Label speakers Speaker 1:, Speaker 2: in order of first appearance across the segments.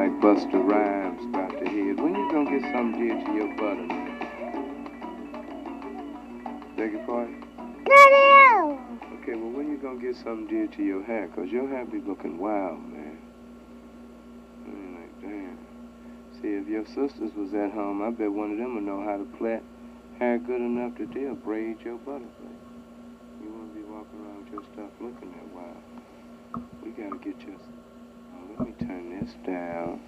Speaker 1: like Busta Rhymes about the head. When you gonna get something dear to your butter, man? Beg your pardon?
Speaker 2: No.
Speaker 1: Okay, well, when you gonna get something dear to your hair? Cause your hair be looking wild, man. I mean, like, damn. See, if your sisters was at home, I bet one of them would know how to plait hair good enough that they'll braid your butterfly. You won't be walking around with your stuff looking that wild. We gotta get your... Oh, let me turn this down.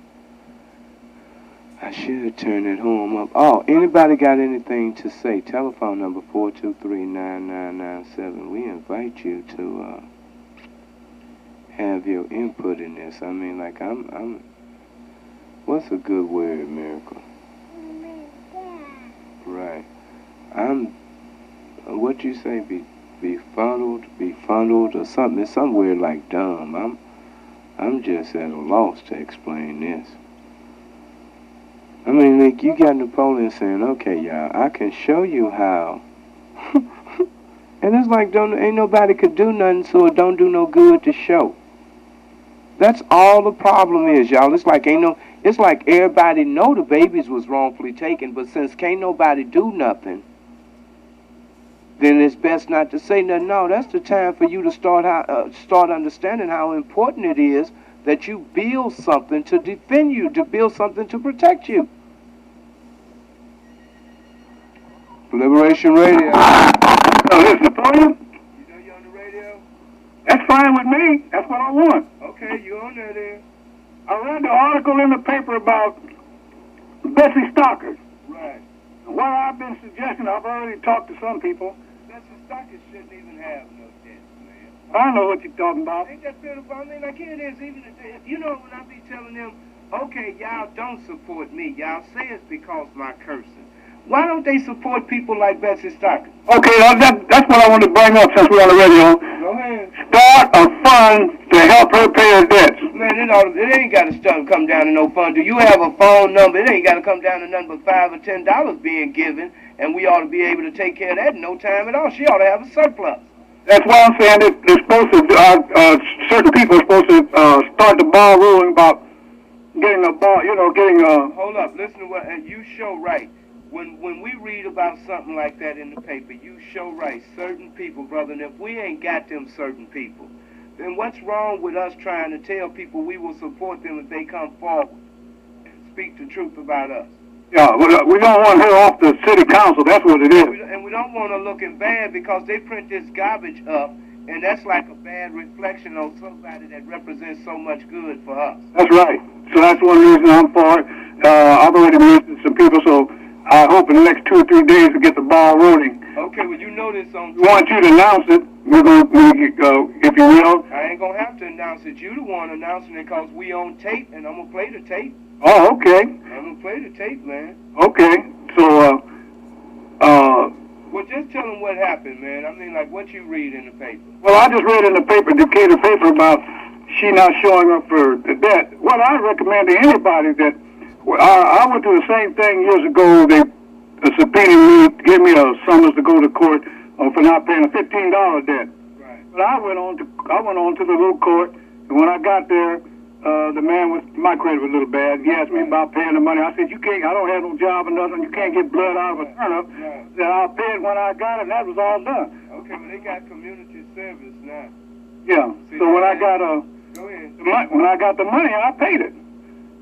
Speaker 1: I should turn that home up. Oh, anybody got anything to say? Telephone number 423-9997. We invite you to have your input in this. I mean, like, I'm... What's a good word, Miracle? Right. What you say, befuddled or something? It's somewhere like dumb. I'm just at a loss to explain this. I mean, like, you got Napoleon saying, okay, y'all, I can show you how. And it's like, ain't nobody could do nothing, so it don't do no good to show. That's all the problem is, y'all. It's like everybody know the babies was wrongfully taken, but since can't nobody do nothing, then it's best not to say nothing. No, that's the time for you to start understanding how important it is that you build something to defend you, to build something to protect you. Liberation Radio.
Speaker 3: Listen, Napoleon?
Speaker 1: You know you're on the radio?
Speaker 3: That's fine with me. That's what I want.
Speaker 1: Okay, you on there then.
Speaker 3: I read the article in the paper about Betsy Stockard.
Speaker 1: Right.
Speaker 3: What I've been suggesting, I've already talked to some people.
Speaker 1: Betsy Stockard shouldn't even have no debts, man.
Speaker 3: I know what you're talking about.
Speaker 1: Ain't that pitiful? I mean, like, here it is, even if, you know, when I be telling them, okay, y'all don't support me, y'all say it's because my cursing. Why don't they support people like Betsy Stockard?
Speaker 3: Okay, that's what I want to bring up since we're on the radio.
Speaker 1: Go ahead.
Speaker 3: Start a fund to help her pay her debts.
Speaker 1: Man, it ain't got to come down to no fund. Do you have a phone number? It ain't got to come down to nothing but $5 or $10 being given, and we ought to be able to take care of that in no time at all. She ought to have a surplus.
Speaker 3: That's why I'm saying that they're supposed to, certain people are supposed to start the ball rolling about getting a ball, getting a...
Speaker 1: Hold up, listen to what, you show right. When we read about something like that in the paper, you show right, certain people, brother, and if we ain't got them certain people, then what's wrong with us trying to tell people we will support them if they come forward and speak the truth about us?
Speaker 3: Yeah, we don't want her off the city council, that's what it is.
Speaker 1: And we don't want her looking bad because they print this garbage up, and that's like a bad reflection on somebody that represents so much good for us.
Speaker 3: That's right. So that's one reason I'm for it. I've already mentioned some people, so I hope in the next 2 or 3 days to get the ball rolling.
Speaker 1: Okay, well, you know this on...
Speaker 3: We want you to announce it. We're going to, if you will.
Speaker 1: I ain't going to have to announce it. You the one announcing it because we on tape, and I'm going to play the tape.
Speaker 3: Oh, okay.
Speaker 1: I'm going to play the tape, man.
Speaker 3: Okay. So,
Speaker 1: well, just tell them what happened, man. I mean, like, what you read in the paper.
Speaker 3: Well, I just read in the paper, Decatur paper, about she not showing up for the debt. What I recommend to anybody that... I went through the same thing years ago. They subpoenaed me, gave me a summons to go to court for not paying a $15 debt.
Speaker 1: Right.
Speaker 3: But I went on to the little court, and when I got there, the man my credit was a little bad. He asked me about paying the money. I said, you can't. I don't have no job or nothing. You can't get blood out of a turnip.
Speaker 1: Right.
Speaker 3: Then I'll pay it when I got it, and that was all done.
Speaker 1: Okay, but they got community service now.
Speaker 3: Yeah.
Speaker 1: See,
Speaker 3: so when I got
Speaker 1: go ahead.
Speaker 3: when I got the money, I paid it.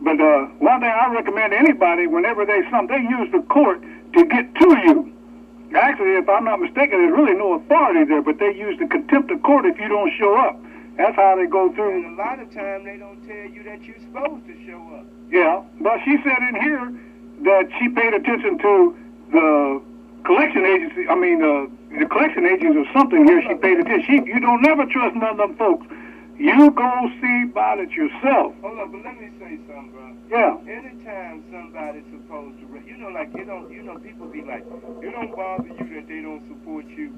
Speaker 3: But one thing I recommend to anybody, whenever they use the court to get to you. Actually, if I'm not mistaken, there's really no authority there, but they use the contempt of court if you don't show up. That's how they go through.
Speaker 1: And a lot of time they don't tell you that you're supposed to show up.
Speaker 3: Yeah, but she said in here that she paid attention to the collection agency. I mean, the collection agents or something here. She paid attention. You don't never trust none of them folks. You go see about it yourself.
Speaker 1: Hold up, but let me say something, bro.
Speaker 3: Yeah.
Speaker 1: Anytime somebody's supposed to, like, people be like, it don't bother you that they don't support you.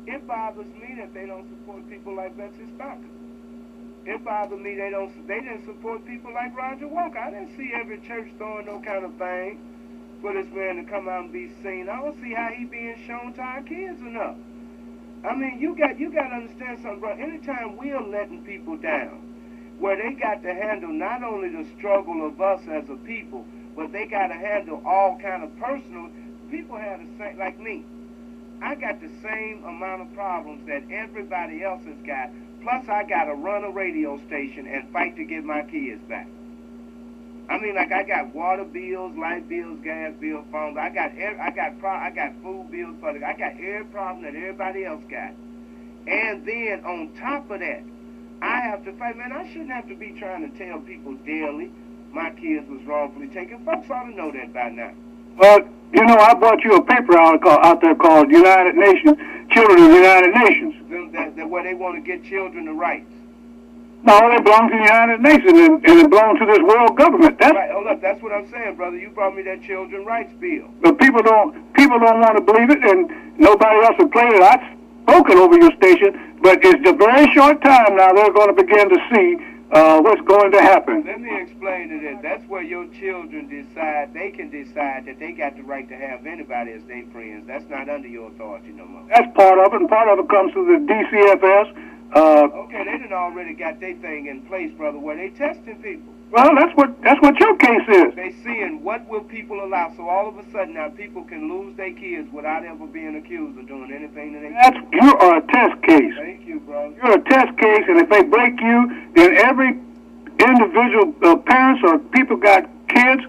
Speaker 1: It bothers me that they don't support people like Betsy Stockard. It bothers me they didn't support people like Roger Walker. I didn't see every church throwing no kind of thing for this man to come out and be seen. I don't see how he being shown to our kids enough. I mean, you got to understand something, bro. Anytime we're letting people down, where they got to handle not only the struggle of us as a people, but they got to handle all kind of personal. People have the same, like me. I got the same amount of problems that everybody else has got. Plus, I got to run a radio station and fight to get my kids back. I mean, like I got water bills, light bills, gas bills, phones. I got food bills. I got every problem that everybody else got. And then on top of that, I have to fight. Man, I shouldn't have to be trying to tell people daily my kids was wrongfully taken. Folks ought to know that by now.
Speaker 3: Well, you know, I bought you a paper out there called United Nations, Children of the United Nations.
Speaker 1: That where they want to get children the rights.
Speaker 3: No, they belong to the United Nations, and it belongs to this world government. That's
Speaker 1: right. Hold up, that's what I'm saying, brother. You brought me that children's rights bill.
Speaker 3: But people don't want to believe it, and nobody else has played it. I've spoken over your station, but it's a very short time now they're going to begin to see what's going to happen.
Speaker 1: Let me explain to that. That's where your children decide. They can decide that they got the right to have anybody as their friends. That's not under your authority no more.
Speaker 3: That's part of it, and part of it comes through the DCFS.
Speaker 1: Okay, they done already got their thing in place, brother, where they testing people.
Speaker 3: Well, that's what your case is.
Speaker 1: They seeing what will people allow, so all of a sudden now people can lose their kids without ever being accused of doing anything that they.
Speaker 3: You are a test case.
Speaker 1: Thank you, brother.
Speaker 3: You're a test case, and if they break you, then every individual parents or people got kids,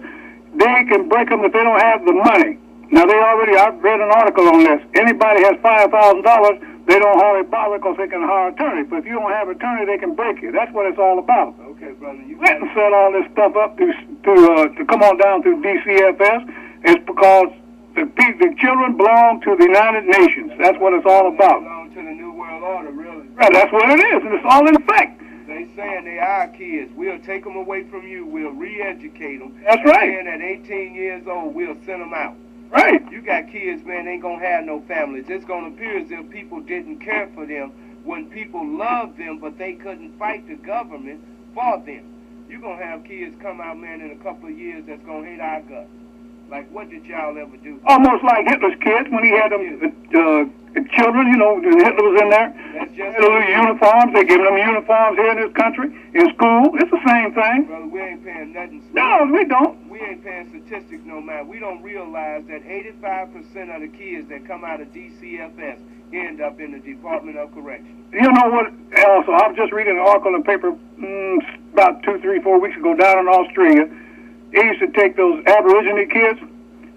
Speaker 3: they can break them if they don't have the money. Now I've read an article on this. Anybody has $5,000. They don't hardly bother because they can hire an attorney. But if you don't have an attorney, they can break you. That's what it's all about.
Speaker 1: Okay, brother. You
Speaker 3: went and set all this stuff up to come on down through DCFS. It's because the children belong to the United Nations. That's what it's all about.
Speaker 1: They belong to the New World Order, really.
Speaker 3: Right, that's what it is, and it's all in effect.
Speaker 1: They saying they are kids. We'll take them away from you. We'll re-educate them.
Speaker 3: That's right.
Speaker 1: And at 18 years old, we'll send them out.
Speaker 3: Right.
Speaker 1: You got kids, man, they ain't going to have no families. It's going to appear as if people didn't care for them when people loved them, but they couldn't fight the government for them. You're going to have kids come out, man, in a couple of years that's going to hate our guts. Like, what did y'all ever do?
Speaker 3: Almost like Hitler's kids when he had them children, you know, when Hitler was in there.
Speaker 1: That's just
Speaker 3: they little uniforms. They giving them uniforms here in this country, in school. It's the same thing.
Speaker 1: Brother, we ain't paying nothing.
Speaker 3: No, we don't.
Speaker 1: We ain't paying statistics no matter. We don't realize that 85% of the kids that come out of DCFS end up in the Department of Correction.
Speaker 3: You know what? Also, I was just reading an article in the paper about 2, 3, 4 weeks ago down in Australia. They used to take those Aborigine kids.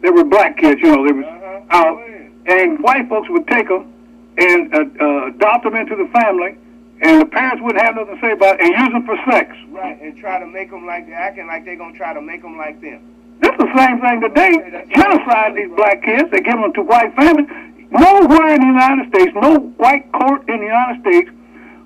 Speaker 3: They were black kids, you know. They was out, and white folks would take them and adopt them into the family, and the parents wouldn't have nothing to say about it, and use them for sex.
Speaker 1: Right, and try to make them like, acting like they're going to try to make them like them.
Speaker 3: That's the same thing today. Genocide these black kids. They give them to white families. Nowhere in the United States, no white court in the United States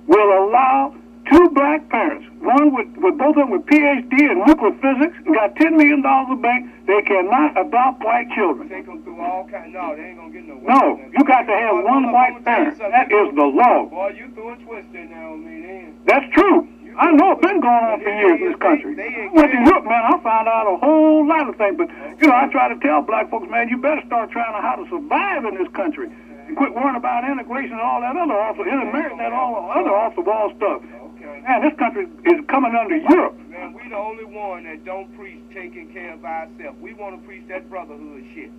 Speaker 3: will allow two black parents, one with both of them with PhD in nuclear physics, and got $10 million a bank. They cannot adopt white children.
Speaker 1: Take them through all kinds. No, they ain't gonna get no.
Speaker 3: No, you got to have one white parent. That is the law.
Speaker 1: Boy, you threw a twist in there on me, then.
Speaker 3: That's true. I know it's been going on for years in this country. I went to Europe, man. I found out a whole lot of things. But you know, I try to tell black folks, man, you better start trying to how to survive in this country. And quit worrying about integration and all that other intermarriage, that all other off-the-wall stuff. Man, this country is coming under Europe.
Speaker 1: Man, we the only one that don't preach taking care of ourselves. We want to preach that brotherhood shit.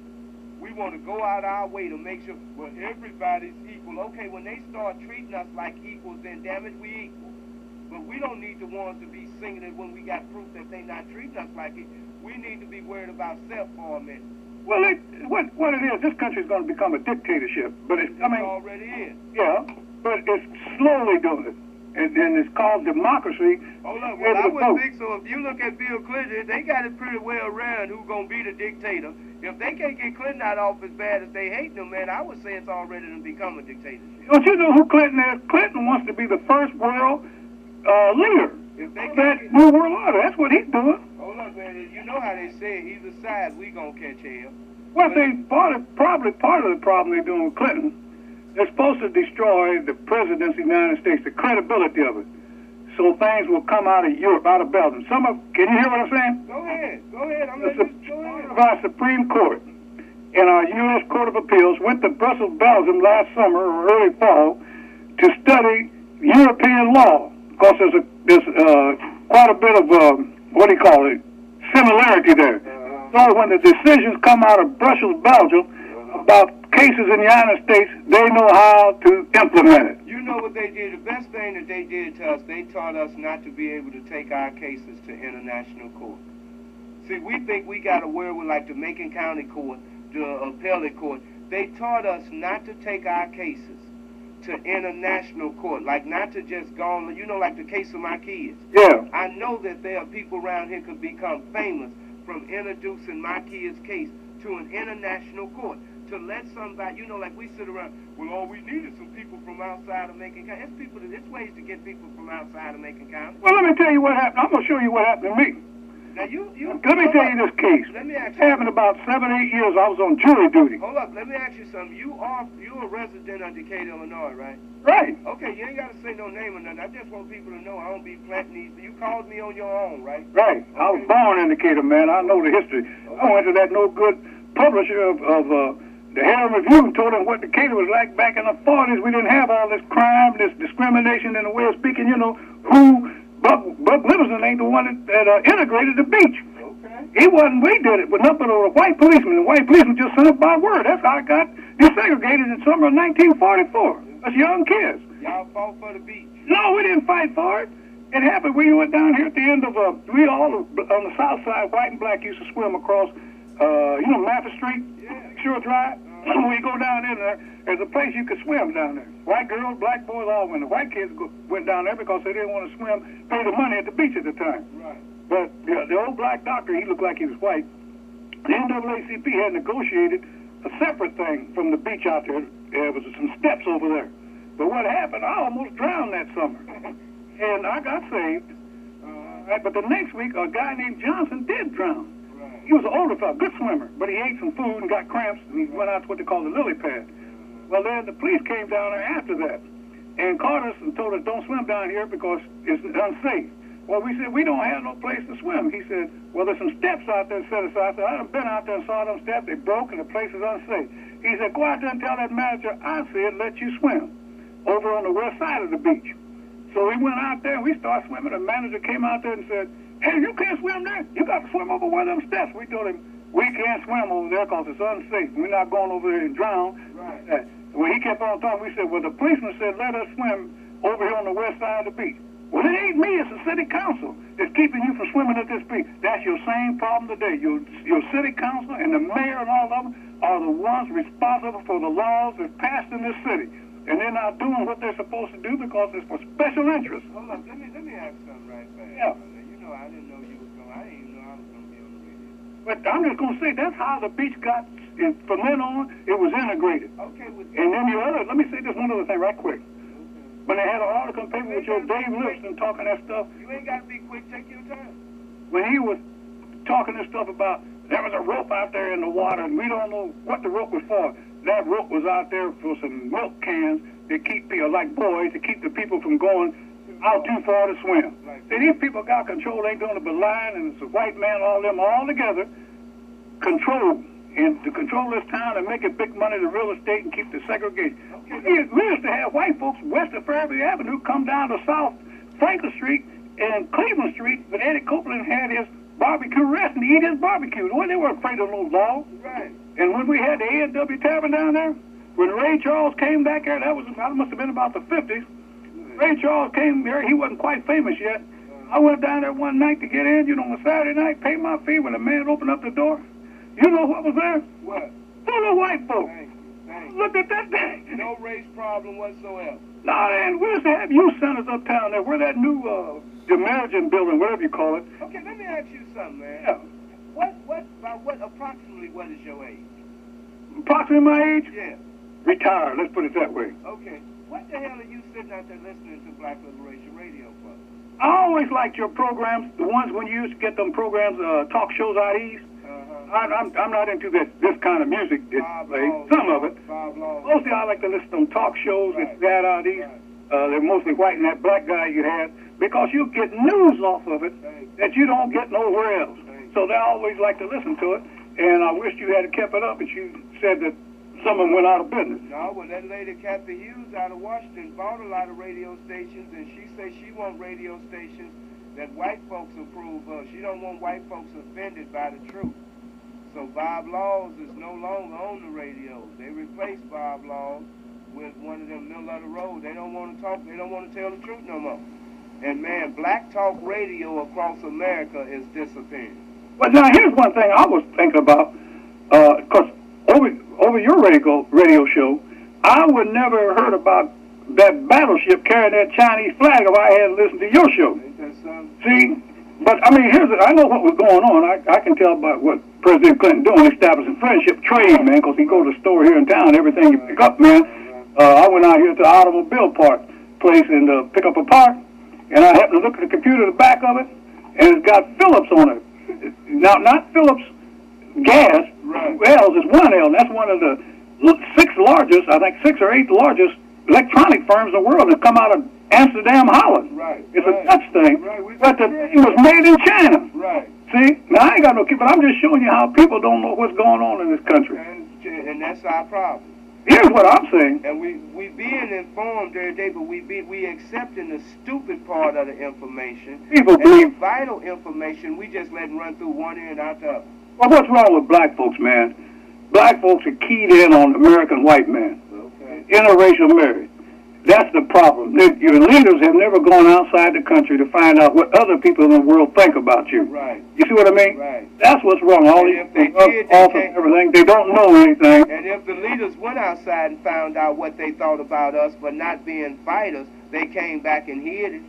Speaker 1: We want to go out our way to make sure, well, everybody's equal. Okay, when they start treating us like equals, then damn it, we equal. But we don't need the ones to be singing it when we got proof that they not treating us like it. We need to be worried about self for a minute.
Speaker 3: Well, what it is, this country is going to become a dictatorship. But it
Speaker 1: already is.
Speaker 3: Yeah, but it's slowly doing it. And it's called democracy.
Speaker 1: Hold on, well, I would think so. If you look at Bill Clinton, they got it pretty well around who's going to be the dictator. If they can't get Clinton out of office as bad as they hate him, man, I would say it's already to become a dictatorship.
Speaker 3: Don't you know who Clinton is? Clinton wants to be the first world leader.
Speaker 1: If they
Speaker 3: that new world order, that's what he's doing.
Speaker 1: Hold on, man. You know how they say either side we going to catch hell.
Speaker 3: Well, probably part of the problem they're doing with Clinton. They're supposed to destroy the presidency of the United States, the credibility of it, so things will come out of Europe, out of Belgium. Can you hear what I'm saying?
Speaker 1: Go ahead. I'm listening. Go ahead.
Speaker 3: Our Supreme Court and our U.S. Court of Appeals went to Brussels, Belgium last summer or early fall to study European law, because there's a there's quite a bit of, what do you call it, similarity there. So when the decisions come out of Brussels, Belgium, about cases in the United States, they know how to implement it.
Speaker 1: You know what they did? The best thing that they did to us, they taught us not to be able to take our cases to international court. See, we think we got a word with like the Macon County Court, the appellate court. They taught us not to take our cases to international court, like not to just go on, you know, like the case of my kids.
Speaker 3: Yeah.
Speaker 1: I know that there are people around here could become famous from introducing my kid's case to an international court. To let somebody, you know, like we sit around, well, all we need is some people from outside of Macon County. It's ways to get people from outside of Macon County.
Speaker 3: Well, let me tell you what happened. I'm going to show you what happened to me.
Speaker 1: Now,
Speaker 3: let me tell you this case.
Speaker 1: Let me ask
Speaker 3: you. It happened about 7 or 8 years. I was on jury duty.
Speaker 1: Hold up. Let me ask you something. You're a resident of Decatur, Illinois, right?
Speaker 3: Right.
Speaker 1: Okay, you ain't got to say no name or nothing. I just want people to know I don't be planting these. You called me on your own, right?
Speaker 3: Right. Okay. I was born in Decatur, man. I know the history. Okay. I went to that no good publisher of the Herald Review and told him what Decatur was like back in the 40s. We didn't have all this crime, this discrimination in the way of speaking, you know, Buck Livingston ain't the one that integrated the beach. Okay. He wasn't, we did it, but nothing but a white policeman. The white policeman just sent us by word. That's how I got desegregated in summer of 1944. Us young kids.
Speaker 1: Y'all fought for the beach?
Speaker 3: No, we didn't fight for it. It happened, we went down here at the end of, we all on the south side, white and black, used to swim across, you know, Maffin Street, Shore Drive. When you go down in there, there's a place you could swim down there. White girls, black boys, all went. The white kids went down there because they didn't want to swim, pay the money at the beach at the time. Right. But the old black doctor, he looked like he was white. The NAACP had negotiated a separate thing from the beach out there. There was some steps over there. But what happened, I almost drowned that summer. And I got saved. But the next week, a guy named Johnson did drown. He was an older fellow, good swimmer, but he ate some food and got cramps, and he went out to what they call the lily pad. Well, then the police came down there after that and caught us and told us, don't swim down here because it's unsafe. Well, we said, we don't have no place to swim. He said, well, there's some steps out there set aside. I said, I've been out there and saw them steps. They broke, and the place is unsafe. He said, go out there and tell that manager I said let you swim over on the west side of the beach. So we went out there, and we started swimming. The manager came out there and said, hey, you can't swim there. You got to swim over one of them steps. We told him, we can't swim over there because it's unsafe. We're not going over there and drown. Right. When he kept on talking, we said, well, the policeman said, let us swim over here on the west side of the beach. Well, it ain't me. It's the city council that's keeping you from swimming at this beach. That's your same problem today. Your city council and the mayor and all of them are the ones responsible for the laws that's passed in this city. And they're not doing what they're supposed to do because it's for special interests.
Speaker 1: Hold up. Let me ask something right fast.
Speaker 3: Yeah.
Speaker 1: I didn't know you was going. I didn't even know I was going to be on the radio.
Speaker 3: But I'm just going to say that's how the beach got. From then on, it was integrated.
Speaker 1: Okay.
Speaker 3: And then let me say this one other thing right quick. Okay. When they had an article in the paper with your Dave Lipson talking that stuff.
Speaker 1: You ain't got to be quick. Take your time.
Speaker 3: When he was talking this stuff about there was a rope out there in the water and we don't know what the rope was for. That rope was out there for some milk cans to keep people like boys to keep the people from going out too far to swim. See, these people got control. They doing it but lying, and it's a white man, all them, all together, control, and to control this town and make it big money to real estate and keep the segregation. Okay. We used to have white folks west of Fairview Avenue come down to South Franklin Street and Cleveland Street, but Eddie Copeland had his barbecue rest and eat his barbecue. Well, they weren't afraid of no law. Right. And when we had the A&W Tavern down there, when Ray Charles came back there, that must have been about the 50s. Ray Charles came there. He wasn't quite famous yet. I went down there one night to get in, on a Saturday night, paid my fee. When the man opened up the door, you know what was there? What? Full of white folks. Thank you. Look at that thing.
Speaker 1: No race problem whatsoever.
Speaker 3: Nah, man, we used to have youth centers uptown there. Where that new American building, whatever you call it.
Speaker 1: Okay, let me ask you something, man.
Speaker 3: Yeah.
Speaker 1: Approximately what is your age?
Speaker 3: Approximately my age?
Speaker 1: Yeah.
Speaker 3: Retired, let's put it that way.
Speaker 1: Okay. What the hell are you sitting out there listening to Black Liberation Radio for?
Speaker 3: I always liked your programs, the ones when you used to get them programs, talk shows out east. I'm not into this kind of music. Some of it. Mostly I like to listen to them talk shows that out east. They're mostly white and that black guy you had, because you get news off of it that you don't get nowhere else. So they always like to listen to it. And I wish you had kept it up, but you said that some of them went out of business.
Speaker 1: No, well, that lady, Kathy Hughes, out of Washington, bought a lot of radio stations, and she says she wants radio stations that white folks approve of. She don't want white folks offended by the truth. So Bob Laws is no longer on the radio. They replaced Bob Laws with one of them middle of the road. They don't want to talk. They don't want to tell the truth no more. And man, black talk radio across America is disappearing.
Speaker 3: But now here's one thing I was thinking about, because over your radio show, I would never heard about that battleship carrying that Chinese flag if I hadn't listened to your show. See, but I mean, I know what was going on. I can tell by what President Clinton doing, establishing friendship trade, man, because he go to the store here in town, everything you pick up, man. I went out here to the automobile part place and pick up a part, and I happened to look at the computer in the back of it, and it's got Phillips on it. Now, not Phillips gas.
Speaker 1: Right.
Speaker 3: Wells is one L. And that's one of the 6 largest, I think 6 or 8 largest electronic firms in the world that come out of Amsterdam, Holland.
Speaker 1: Right.
Speaker 3: It's a Dutch thing,
Speaker 1: right.
Speaker 3: but the thing was made in China.
Speaker 1: Right.
Speaker 3: See, now I ain't got no kid, but I'm just showing you how people don't know what's going on in this country.
Speaker 1: And that's our problem.
Speaker 3: Here's what I'm saying.
Speaker 1: And we being informed every day, but we accepting the stupid part of the information.
Speaker 3: People
Speaker 1: and
Speaker 3: believe
Speaker 1: the vital information we just letting run through one ear and out the other.
Speaker 3: Well, what's wrong with black folks, man? Black folks are keyed in on American white men.
Speaker 1: Okay.
Speaker 3: Interracial marriage. That's the problem. Your leaders have never gone outside the country to find out what other people in the world think about you.
Speaker 1: Right.
Speaker 3: You see what I mean?
Speaker 1: Right.
Speaker 3: That's what's wrong. All these everything, they don't know anything.
Speaker 1: And if the leaders went outside and found out what they thought about us, but not being fighters, they came back and hid it.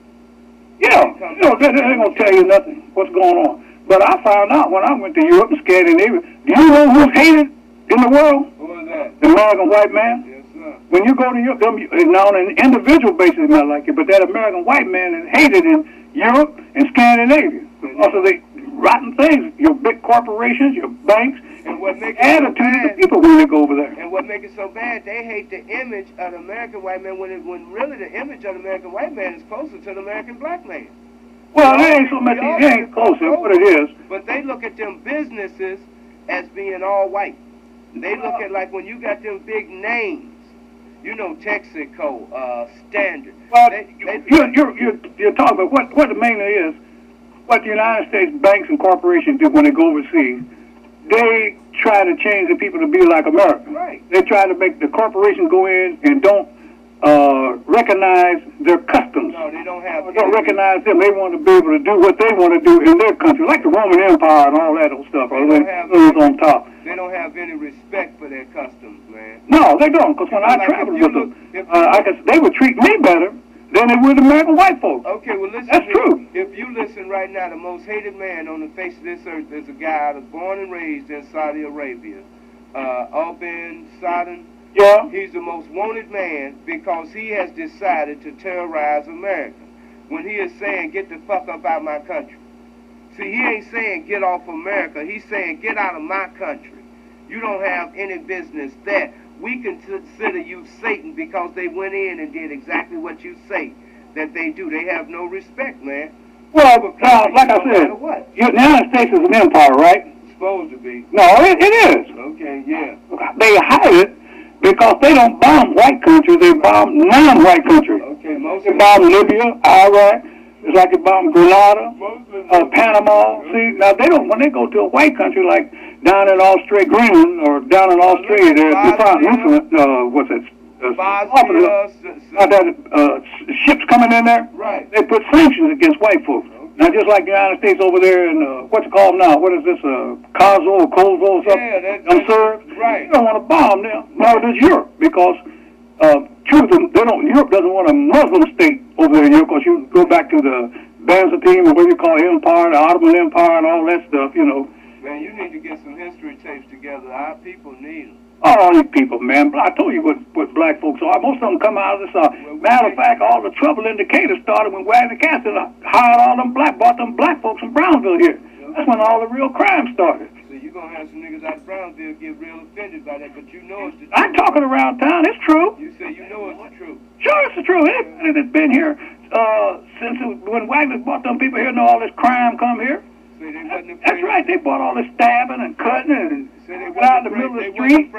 Speaker 3: Yeah. They ain't going to tell you nothing what's going on. But I found out when I went to Europe and Scandinavia. Do you know who's hated in the world?
Speaker 1: Who is that?
Speaker 3: The American white man.
Speaker 1: Yes, sir.
Speaker 3: When you go to Europe, now on an individual basis, it's not like it, but that American white man is hated in Europe and Scandinavia. Also, they rotten things. Your big corporations, your banks,
Speaker 1: and what makes
Speaker 3: attitude of the people when they go over there.
Speaker 1: And what makes it so bad, they hate the image of the American white man when really the image of the American white man is closer to the American black man.
Speaker 3: Well, it ain't so much, it ain't closer, what it is.
Speaker 1: But they look at them businesses as being all white. They look at, like, when you got them big names, you know, Texaco, Standard.
Speaker 3: Well, you're talking about what the main is, what the United States banks and corporations do when they go overseas. They try to change the people to be like America.
Speaker 1: Right.
Speaker 3: They try to make the corporations go in and don't recognize their customs.
Speaker 1: No, they don't have.
Speaker 3: Don't recognize them. They want to be able to do what they want to do in their country, like the Roman Empire and all that old stuff. They on top.
Speaker 1: They don't have any respect for their customs, man.
Speaker 3: No, they don't. Because when I traveled with them, they would treat me better than they would American white folks.
Speaker 1: Okay, well listen.
Speaker 3: That's true.
Speaker 1: If you listen right now, the most hated man on the face of this earth is a guy that was born and raised in Saudi Arabia, Bin Laden.
Speaker 3: Yeah.
Speaker 1: He's the most wanted man because he has decided to terrorize America. When he is saying, get the fuck up out of my country. See, he ain't saying get off America. He's saying get out of my country. You don't have any business there. We consider you Satan because they went in and did exactly what you say that they do. They have no respect, man.
Speaker 3: Well, like I said, the United States is an empire, right?
Speaker 1: Supposed to be.
Speaker 3: No, it is.
Speaker 1: Okay, yeah.
Speaker 3: They hide it because they don't bomb white countries. They bomb non-white countries.
Speaker 1: Okay,
Speaker 3: they bomb Libya, Iraq. It's like they bomb Grenada, Panama. See, now they don't. When they go to a white country like down in Australia, Greenland, or down in Australia, what's it? Ships coming in there.
Speaker 1: Right.
Speaker 3: They put sanctions against white folks. Okay. Now, just like the United States over there in what's it called now? What is this? Kosovo or something?
Speaker 1: Yeah,
Speaker 3: that's Serbs.
Speaker 1: Right.
Speaker 3: You don't want to bomb them. No, it is Europe because. Europe doesn't want a Muslim state over there in Europe because you go back to the Byzantine or whatever you call Empire, the Ottoman Empire, and all that stuff, you know.
Speaker 1: Man, you need to get some history tapes together. Our people need them.
Speaker 3: All these people, man. I told you what black folks are. Most of them come out of this. Matter of fact, all the trouble in Decatur started when Wagner Cassidy hired all them bought them black folks from Brownsville here. That's when all the real crime started.
Speaker 1: You're going to have some niggas out of Brownsville get real offended by that, but you know it's the truth.
Speaker 3: I'm talking around town. It's true.
Speaker 1: You say you know it's the truth.
Speaker 3: Sure, it's the truth. Anybody that's been here since when Wagner brought them people here know all this crime come here.
Speaker 1: See,
Speaker 3: That's right. They brought all this stabbing and cutting and out in the middle of the street,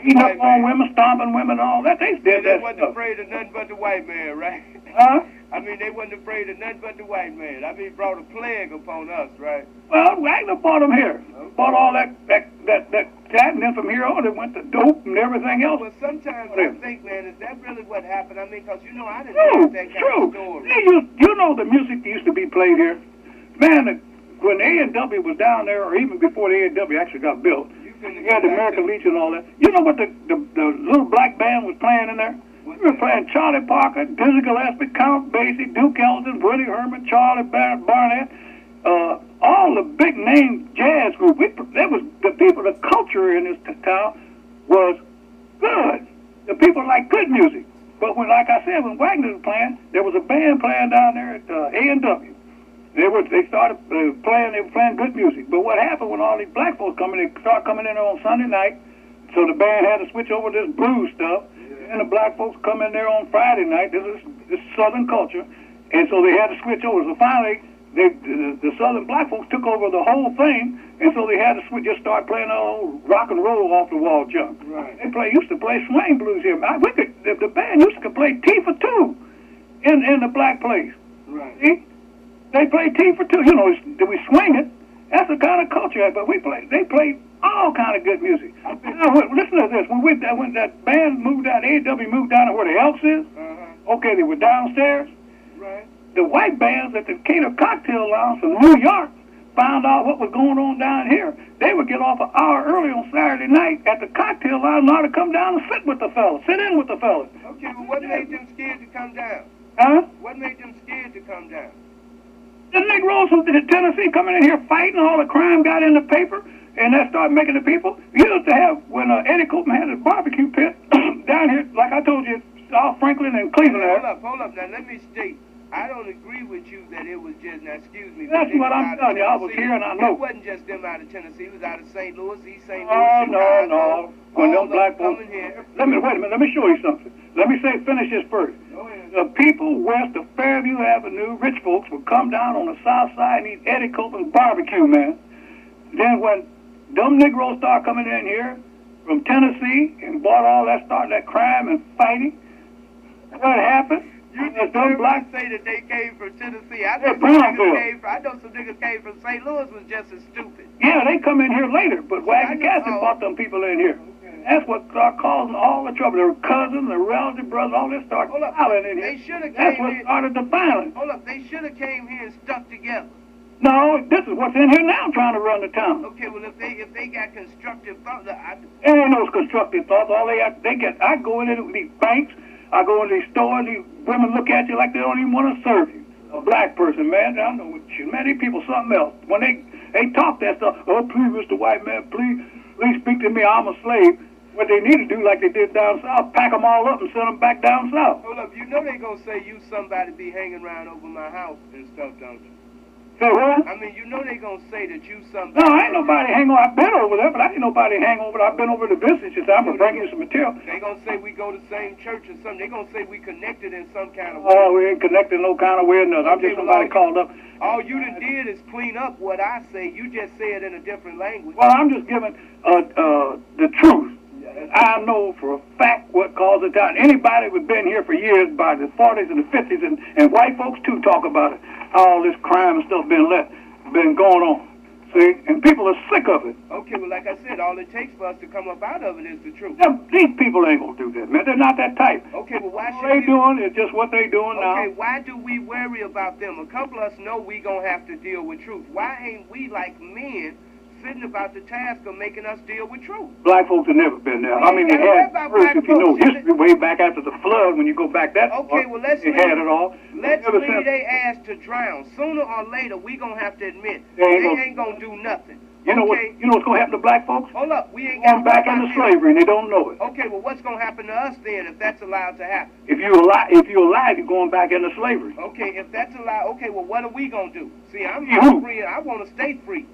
Speaker 3: eating up on women, stomping women, all that. They did that
Speaker 1: They wasn't afraid of nothing but the white man, right?
Speaker 3: Huh?
Speaker 1: I mean, they wasn't afraid of nothing but the white man. I mean, it brought a plague upon us, right?
Speaker 3: Well, Wagner bought them here. Bought all that, and then from here on, it went to dope and everything else.
Speaker 1: Well, sometimes I think, man, is that really what happened? I mean, because, you know, I didn't know that kind of story.
Speaker 3: You know the music that used to be played here? Man, when A&W was down there, or even before the A&W actually got built, you had the American Legion and all that. You know what the little black band was playing in there? We were playing Charlie Parker, Dizzy Gillespie, Count Basie, Duke Ellington, Woody Herman, Charlie Barnett, all the big name jazz group. That was the people. The culture in this town was good. The people liked good music. But when, like I said, when Wagner was playing, there was a band playing down there at A&W. They started playing. They were playing good music. But what happened when all these black folks they started coming in there on Sunday night. So the band had to switch over to this blues stuff. And the black folks come in there on Friday night. This is Southern culture, and so they had to switch over. So finally, the Southern black folks took over the whole thing, and so they had to just start playing all rock and roll off the wall junk.
Speaker 1: Right.
Speaker 3: They used to play swing blues here. The band used to play T for two in the black place.
Speaker 1: Right.
Speaker 3: See? They played T for two. You know, we swing it. That's the kind of culture. But they played all kind of good music. Now, listen to this. When that band moved out, A&W moved down to where the Elks is. Okay, they were downstairs.
Speaker 1: Right.
Speaker 3: The white bands at the Decatur Cocktail Lounge from New York found out what was going on down here. They would get off an hour early on Saturday night at the Cocktail Lounge and ought to come down and sit in with the fellas.
Speaker 1: Okay, well, what made them scared to come down?
Speaker 3: Huh?
Speaker 1: What made them scared to come down?
Speaker 3: The Negroes from Tennessee coming in here fighting, all the crime got in the paper, and that started making the people. You used to have, when Eddie Copeman had his barbecue pit down here, like I told you, South Franklin and Cleveland.
Speaker 1: Hold up. Now, let me state, I don't agree with you that it was just, now, excuse me.
Speaker 3: That's what I'm telling you. I was here and I know.
Speaker 1: It wasn't just them out of Tennessee. It was out of St. Louis, East St. Louis,
Speaker 3: Chicago. No. When them black folks,
Speaker 1: coming here.
Speaker 3: wait a minute. Let me show you something. Let me finish this first. The people west of Fairview Avenue, rich folks, would come down on the south side and eat Eddie Copeland's barbecue, man. Then when them Negroes start coming in here from Tennessee and bought all that crime and fighting, what happened?
Speaker 1: You just heard black say that they came from Tennessee. I know some niggas came from St. Louis was just as stupid.
Speaker 3: Yeah, they come in here later, but Wagon Cassidy brought them people in here. That's what started causing all the trouble. Their cousins, their relative brothers, all this started filing in here.
Speaker 1: They should have
Speaker 3: That's what started the violence.
Speaker 1: Hold up, they should have came here and stuck together.
Speaker 3: No, this is what's in here now trying to run the town.
Speaker 1: Okay, well, if they got constructive thoughts,
Speaker 3: there ain't no constructive thoughts. All they get, I go in these banks, I go in these stores, these women look at you like they don't even want to serve you. A black person, man, I know what you, man, these people something else. When they talk that stuff, oh, please, Mr. White Man, please speak to me, I'm a slave. What they need to do, like they did down south, pack them all up and send them back down south.
Speaker 1: Hold up, you know they gonna say you somebody be hanging around over my house and stuff, don't you?
Speaker 3: Say what?
Speaker 1: I mean, you know they gonna say that you somebody.
Speaker 3: No, ain't nobody hang over. I've been over there, but I ain't nobody hang over there. I've been over to visit you. I'm gonna bring you some material.
Speaker 1: They gonna say we go to the same church or something. They gonna say we connected in some kind of way.
Speaker 3: Oh, we ain't connected no kind of way or nothing. I'm just somebody called up.
Speaker 1: All you done did is clean up what I say. You just say it in a different language.
Speaker 3: Well, I'm just giving the truth. I know for a fact what caused it down. Anybody who's been here for years, by the 40s and the 50s, and white folks too talk about it. All this crime and stuff been going on. See, and people are sick of it.
Speaker 1: Okay, well, like I said, all it takes for us to come up out of it is the truth.
Speaker 3: These people ain't gonna do that, man. They're not that type.
Speaker 1: Okay, well, why should
Speaker 3: they doing is just what they doing now.
Speaker 1: Okay, why do we worry about them? A couple of us know we gonna have to deal with truth. Why ain't we like men sitting about the task of making us deal with truth?
Speaker 3: Black folks have never been there. I mean, they had first, if you know history, way back after the flood, when you go back that far,
Speaker 1: well, let's
Speaker 3: they had it all.
Speaker 1: Let's leave their ass to drown. Sooner or later, we gonna have to admit they ain't gonna do nothing.
Speaker 3: You know what's gonna happen to black folks?
Speaker 1: Hold up, we ain't
Speaker 3: going back into slavery, and they don't know it.
Speaker 1: Okay, well, what's gonna happen to us then if that's allowed to happen?
Speaker 3: If you're alive, you're going back into slavery.
Speaker 1: Okay, if that's allowed, okay, well, what are we gonna do? See, I'm free, and I want to stay free.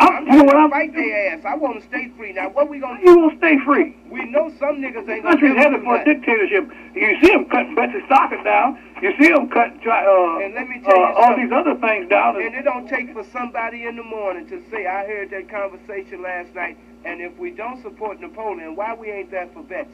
Speaker 3: You know what I'm
Speaker 1: fight their ass. I want to stay free. Now, what we gonna do?
Speaker 3: You won't stay free.
Speaker 1: We know some niggas ain't
Speaker 3: The country's
Speaker 1: gonna
Speaker 3: headed for a dictatorship. You see them cutting Betsy Stockton down. You see them cutting
Speaker 1: and let me tell you
Speaker 3: all these other things down.
Speaker 1: And it don't take for somebody in the morning to say, I heard that conversation last night, and if we don't support Napoleon, why we ain't there for Betsy?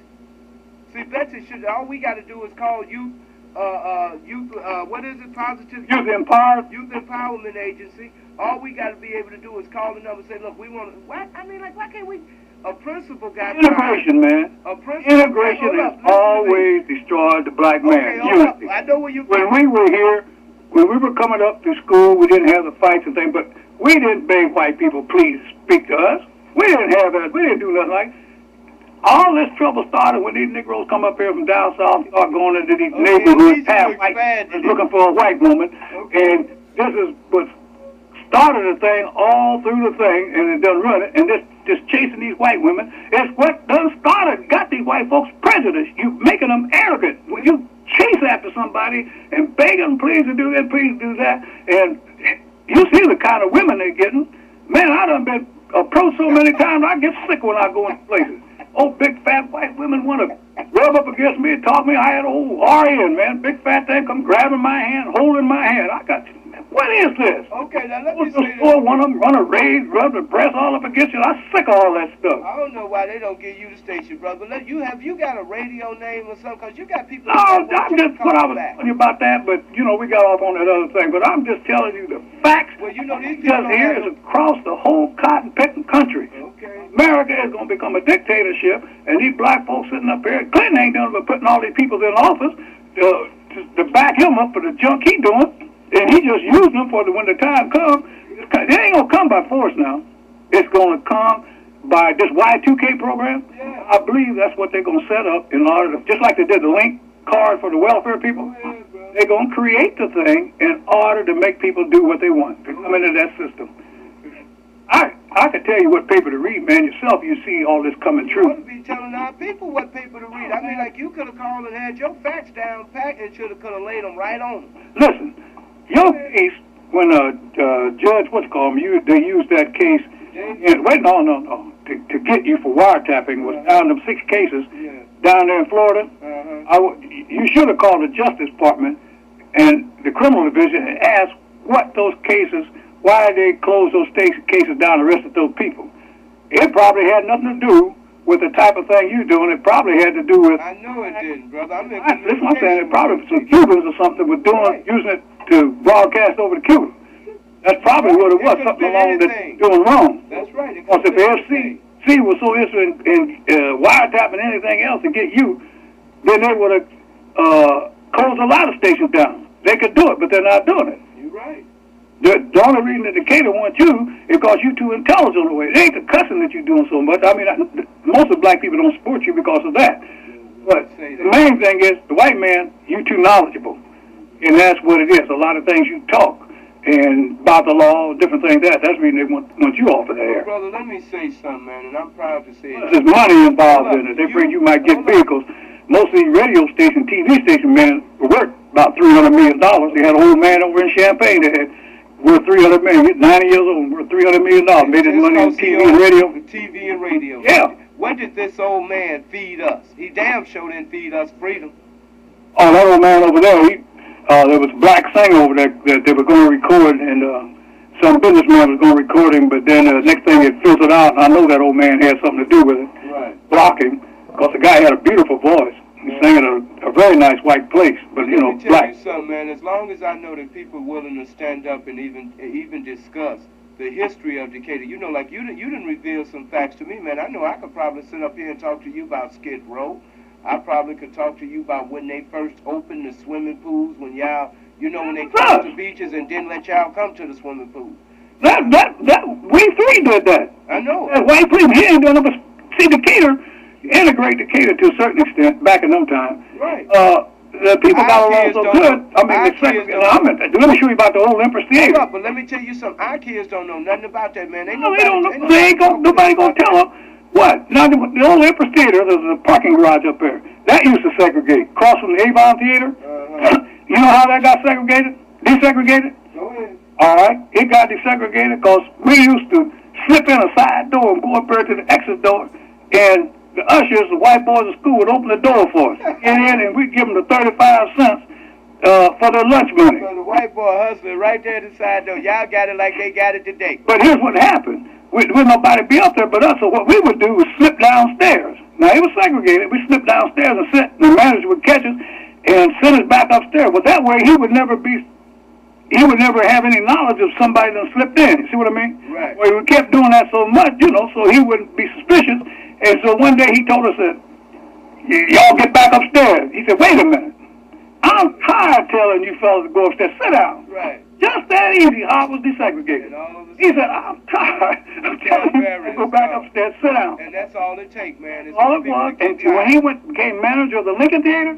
Speaker 1: See, Betsy should, all we got to do is call youth, what is it, positive?
Speaker 3: Youth
Speaker 1: Empowerment Agency. All we got to be able to do is call the number and say, look, we want to, what? I mean, like, why can't we? A principal got
Speaker 3: integration, man. Integration has always destroyed the black man. Unity.
Speaker 1: I know where you.
Speaker 3: When we were here, when we were coming up to school, we didn't have the fights and things, but we didn't beg white people, please speak to us. We didn't have that. We didn't do nothing like. All this trouble started when these Negroes come up here from down south, start going into these neighborhoods, half white, looking for a white woman, and this is what started the thing all through the thing, and it done run it, and just chasing these white women. It's what done started, got these white folks prejudiced. You making them arrogant. When you chase after somebody and beg them, please to do this, please do that, and you see the kind of women they're getting. Man, I done been approached so many times, I get sick when I go in places. Oh, big fat white women want to rub up against me and talk me. I had a whole RN, man. Big fat thing come grabbing my hand, holding my hand. I got, what is this?
Speaker 1: Okay, now let me say this.
Speaker 3: One of them run a raise, rub the breast all up against you. I'm sick of all that stuff.
Speaker 1: I don't know why they don't give you the station, brother. You got a radio name or something? Because you got people.
Speaker 3: No, I'm just what I was telling you about that, but you know we got off on that other thing. But I'm just telling you the facts.
Speaker 1: Well, you know these people
Speaker 3: here is across the whole cotton picking country.
Speaker 1: Okay.
Speaker 3: America is going to become a dictatorship, and these black folks sitting up here. Clinton ain't done but putting all these people in office to back him up for the junk he doing. And he just used them for when the time comes. It ain't going to come by force now. It's going to come by this Y2K program.
Speaker 1: Yeah.
Speaker 3: I believe that's what they're going to set up in order to, just like they did the link card for the welfare people.
Speaker 1: Yeah,
Speaker 3: they're going to create the thing in order to make people do what they want, to come into that system. I can tell you what paper to read, man. Yourself, you see all this coming true.
Speaker 1: You ought to be telling our people what paper to read. I mean, like, you could have called and had your facts down pat and could have laid them right on them.
Speaker 3: Listen, your case, when Judge, they used that case, to get you for wiretapping was down them 6 cases down there in Florida. You should have called the Justice Department and the criminal division and asked what those cases, why they closed those cases down and arrested those people. It probably had nothing to do with the type of thing you're doing. It probably had to do with...
Speaker 1: I know it didn't, brother.
Speaker 3: Listen, I'm saying it probably some Cubans or something were doing, using it to broadcast over to Cuba. That's probably what it was, something along that's doing wrong.
Speaker 1: That's right.
Speaker 3: Because if the FCC was so interested in wiretapping anything else to get you, then they would have closed a lot of stations down. They could do it, but they're not doing it.
Speaker 1: You're right.
Speaker 3: The only reason that Decatur wants you is because you're too intelligent in a way. It ain't the cussing that you're doing so much. I mean, most of the black people don't support you because of that. But the main thing is, the white man, you're too knowledgeable. And that's what it is. A lot of things you talk and about the law, different things that's the reason they want you off of the air.
Speaker 1: Well, brother, let me say something, man, and I'm proud to say it.
Speaker 3: There's money involved in it. They bring you might get vehicles. Most of these radio station, TV station men were worth about $300 million. They had an old man over in Champaign that had worth $300 million, 90 years old, worth $300 million. Made his money on TV and radio.
Speaker 1: TV and radio.
Speaker 3: Yeah.
Speaker 1: What did this old man feed us? He damn sure didn't feed us freedom.
Speaker 3: Oh, that old man over there, there was a black singer over there that they were going to record, and some businessman was going to record him, but then the next thing it filtered out, and I know that old man had something to do with it, blocking, because the guy had a beautiful voice. He sang in a very nice white place, but, you know,
Speaker 1: black. Let me tell you something, man. As long as I know that people are willing to stand up and even discuss the history of Decatur, you know, like you didn't reveal some facts to me, man. I know I could probably sit up here and talk to you about Skid Row. I probably could talk to you about when they first opened the swimming pools, when y'all, you know, when they closed the beaches and didn't let y'all come to the swimming pool.
Speaker 3: That we three did that.
Speaker 1: I know.
Speaker 3: That white people, he ain't done it, but see, Decatur, integrate Decatur to a certain extent back in them times.
Speaker 1: Right.
Speaker 3: The people got along so good. I mean, let me show you about the old Empress Theater.
Speaker 1: But let me tell you something. Our kids don't know nothing about that, man.
Speaker 3: Nobody gonna tell them. What? Now, the old Empress Theater, there's a parking garage up there. That used to segregate. Across from the Avon Theater. You know how that got segregated? Desegregated?
Speaker 1: Go ahead.
Speaker 3: All right. It got desegregated because we used to slip in a side door and go up there to the exit door, and the ushers, the white boys at school, would open the door for us. Get in, and we'd give them the 35 cents for their lunch money.
Speaker 1: So the white boy hustling right there at the side door. Y'all got it like they got it today.
Speaker 3: But here's what happened. Would nobody be up there but us, so what we would do was slip downstairs. Now, it was segregated. We slipped downstairs and sit, and the manager would catch us and send us back upstairs. Well, that way he would never have any knowledge of somebody that slipped in. You see what I mean?
Speaker 1: Right.
Speaker 3: Well, we kept doing that so much, so he wouldn't be suspicious. And so one day he told us that, y'all get back upstairs. He said, wait a minute. I'm tired telling you fellas to go upstairs. Sit down.
Speaker 1: Right.
Speaker 3: Just that easy. I was desegregated. He said, I'm tired of telling you to go back upstairs. Sit down.
Speaker 1: And that's all it takes, man.
Speaker 3: All it was. And when he became manager of the Lincoln Theater,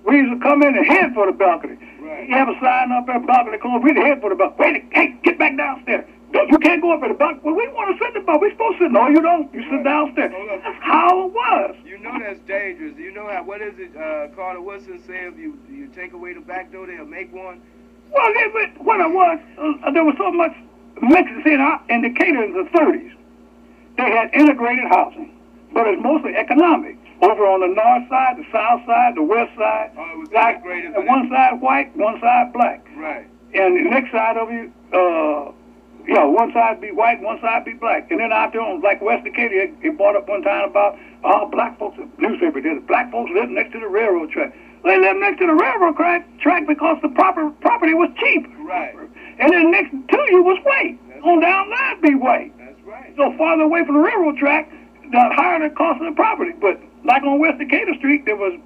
Speaker 3: we used to come in and head for the balcony.
Speaker 1: Right.
Speaker 3: He'd have a sign up there, balcony closed. We'd head for the balcony. Wait, hey, get back downstairs. You can't go up at the balcony. Well, we want to sit in the balcony. We're supposed to sit. No, you don't. You sit downstairs. That's how it was.
Speaker 1: You know that's dangerous. You know what is it, Carter Woodson said, if you take away the back door, they'll make one?
Speaker 3: Well, what it was, there was so much mixing in Decatur in the 30s. They had integrated housing, but it's mostly economic. Over on the north side, the south side, the west side,
Speaker 1: it was
Speaker 3: black,
Speaker 1: integrated.
Speaker 3: One side white, one side black.
Speaker 1: Right.
Speaker 3: And the next side of you, one side be white, one side be black. And then out there on like West Decatur, it brought up one time about black folks, newspaper did it, black folks lived next to the railroad track. They lived next to the railroad track because the property was cheap.
Speaker 1: Right.
Speaker 3: And then next to you was white. On down line be white.
Speaker 1: That's right.
Speaker 3: So farther away from the railroad track, the higher the cost of the property. But like on West Decatur Street, there was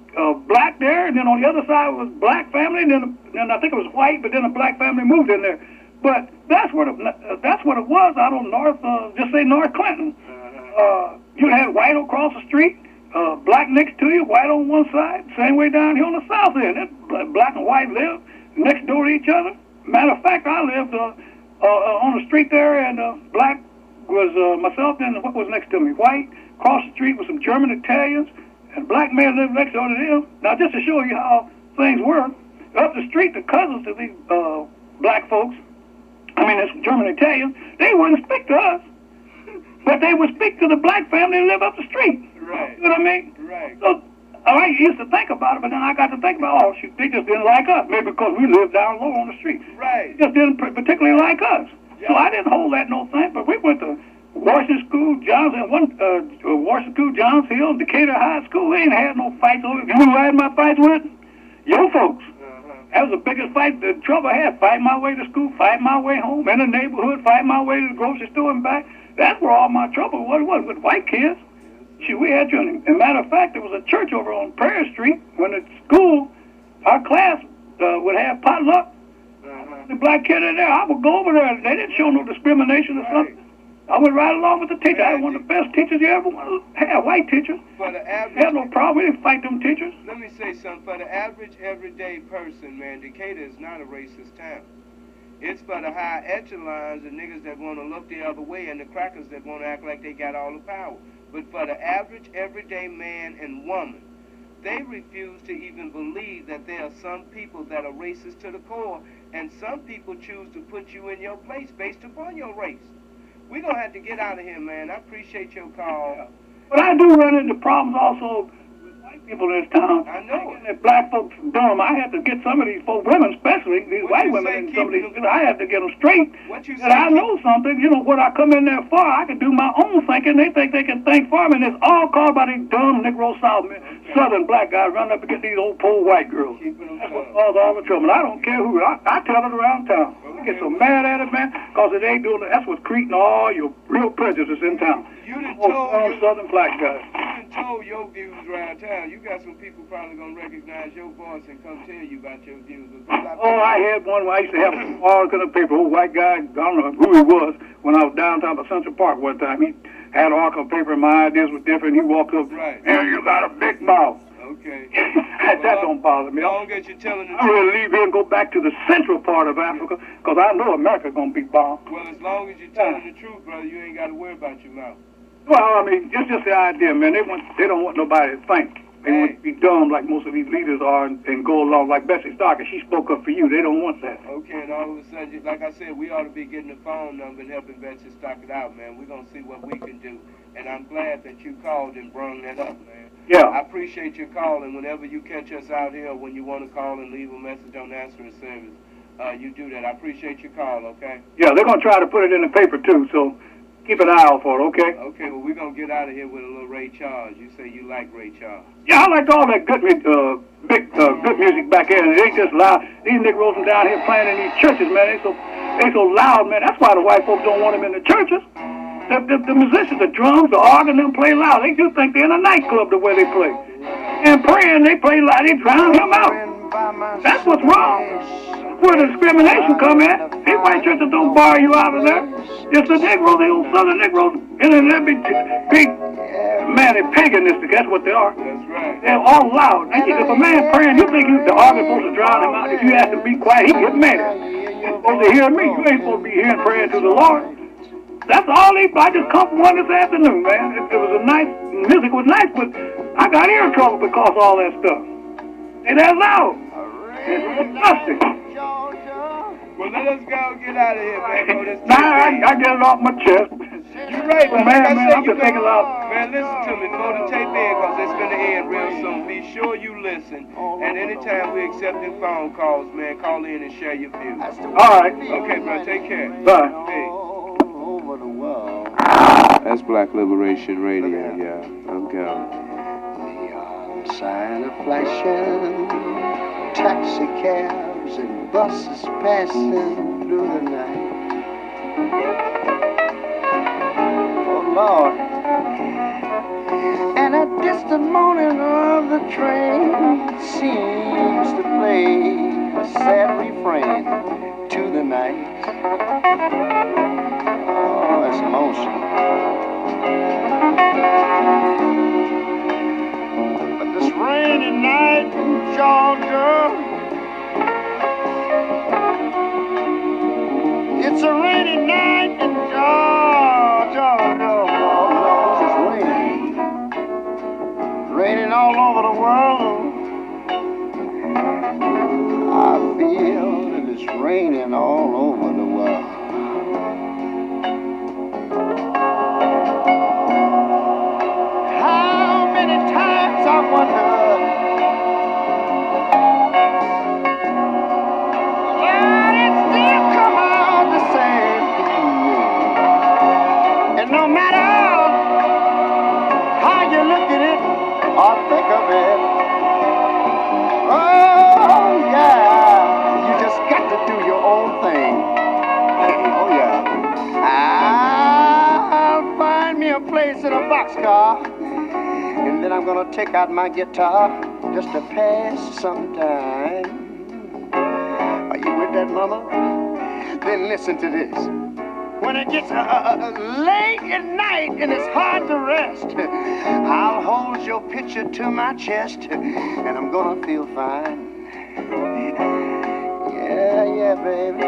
Speaker 3: black there, and then on the other side was black family, and then I think it was white, but then a black family moved in there. But that's what it was out on just say North Clinton. You had white across the street, black next to you, white on one side, same way down here on the south end. Black and white lived next door to each other. Matter of fact, I lived on the street there, and black was myself, and what was next to me? White. Across the street with some German Italians, and black man lived next door to them. Now, just to show you how things were, up the street, the cousins of these black folks, it's German Italians, they wouldn't speak to us, but they would speak to the black family that live up the street.
Speaker 1: Right.
Speaker 3: You know what I mean?
Speaker 1: Right.
Speaker 3: So I used to think about it, but then I got to think about, they just didn't like us, maybe because we lived down low on the street.
Speaker 1: Right.
Speaker 3: They just didn't particularly like us. Yeah. So I didn't hold that no thing, but we went to Washington School, Washington School, Johns Hill, Decatur High School. We ain't had no fights over it. You know who I had my fights with? Your folks. That was the biggest fight, the trouble I had. Fighting my way to school, fighting my way home, in the neighborhood, fighting my way to the grocery store and back. That's where all my trouble was with white kids. We had you. As a matter of fact, there was a church over on Prairie Street. When at school, our class would have potluck. The black kid in there, I would go over there. They didn't show no discrimination or something. I went right along with the teacher. I had one of the best teachers you ever want to have, white teachers.
Speaker 1: For the average,
Speaker 3: they had no problem. We didn't fight them teachers.
Speaker 1: Let me say something. For the average, everyday person, man, Decatur is not a racist town. It's for the high echelons, the niggas that want to look the other way, and the crackers that want to act like they got all the power. But for the average, everyday man and woman, they refuse to even believe that there are some people that are racist to the core, and some people choose to put you in your place based upon your race. We're going to have to get out of here, man. I appreciate your call.
Speaker 3: Yeah. But I do run into problems also with white people in this town.
Speaker 1: I know it.
Speaker 3: That black folks dumb. I have to get some of these folks, women especially, these white women, and some of these, I have to get them straight. That I know something. You know, what I come in there for, I can do my own thinking. They think they can think for me, and it's all caused by these dumb Negro Southern black guys running up and get these old poor white girls. That's what caused all the trouble. I don't care who. I tell it around town. I get so mad at it, man, because it ain't doing it. That's what's creating all your real prejudice in town.
Speaker 1: You done told
Speaker 3: Southern black guys.
Speaker 1: You done told your views around town. You got some people probably gonna recognize your voice and come tell you about your views.
Speaker 3: I had one where I used to have an article in the paper. Old white guy, I don't know who he was, when I was downtown by Central Park one time. He had an article in the paper and my ideas were different. He walked up,
Speaker 1: right.
Speaker 3: Man, you got a big mouth.
Speaker 1: Okay.
Speaker 3: That don't bother me.
Speaker 1: Long as you're telling the truth.
Speaker 3: I'm going to leave here and go back to the central part of Africa, because I know America's going to be bombed.
Speaker 1: Well, as long as you're telling the truth, brother, you ain't got to worry about your mouth.
Speaker 3: Well, I mean, it's just the idea, man. They don't want nobody to think. They want to be dumb like most of these leaders are and go along like Bessie Starker. She spoke up for you. They don't want that.
Speaker 1: Okay, and all of a sudden, like I said, we ought to be getting the phone number and helping Betsy stock it out, man. We're going to see what we can do. And I'm glad that you called and brung that up, man.
Speaker 3: Yeah.
Speaker 1: I appreciate your calling. Whenever you catch us out here, when you want to call and leave a message on answering service, you do that. I appreciate your call, okay?
Speaker 3: Yeah, they're going to try to put it in the paper, too, so keep an eye out for it, okay?
Speaker 1: Okay, well, we're going to get out of here with a little Ray Charles. You say you like Ray Charles.
Speaker 3: Yeah, I liked all that good music back there. They just loud. These Negroes from down here playing in these churches, man. They so loud, man. That's why the white folks don't want them in the churches. The musicians, the drums, the organ, them play loud. They just think they're in a nightclub the way they play. And praying, they play loud. They drown him out. That's what's wrong. Where the discrimination come in. These white churches don't bar you out of there. It's the Negroes, the old Southern Negroes, and then they're big, man, they're paganistic. That's what they are.
Speaker 1: That's right.
Speaker 3: They're all loud. And if a man praying, you think the organ's supposed to drown him out. If you ask him to be quiet, he gets mad. You're supposed to hear me. You ain't supposed to be hearing praying to the Lord. That's all I just come from one this afternoon, man. It was a nice, music was nice, but I got ear trouble because of all that stuff. And that's loud. It's disgusting.
Speaker 1: Well, let us go get out of here, man.
Speaker 3: I get it off my chest.
Speaker 1: You're right,
Speaker 3: Well,
Speaker 1: man.
Speaker 3: man, I'm just thinking loud.
Speaker 1: Man, listen to me. Throw the tape in, because it's going to end real soon. Be sure you listen. And anytime we accepting phone calls, man, call in and share your views.
Speaker 3: All right.
Speaker 1: Okay, bro. Take care.
Speaker 3: Bye.
Speaker 1: That's Black Liberation Radio, yeah. I'm going.
Speaker 2: Neon sign of flashing, taxi cabs and buses passing through the night. Oh Lord. And a distant moaning of the train seems to play a sad refrain to the night. Oh, it's lonesome. But this rainy night in Georgia, it's a rainy night in Georgia. It's raining. Raining all over the world. I feel that it's raining all over the world. How many times I wonder, but it still come out the same. And no matter how you look at it or think of it, oh yeah, you just got to do your own thing. Oh yeah. I'll find me a place in a boxcar, and then I'm gonna take out my guitar just to pass some time. Are you with that, mama? Then listen to this. When it gets late at night and it's hard to rest, I'll hold your picture to my chest, and I'm gonna feel fine. Yeah, baby.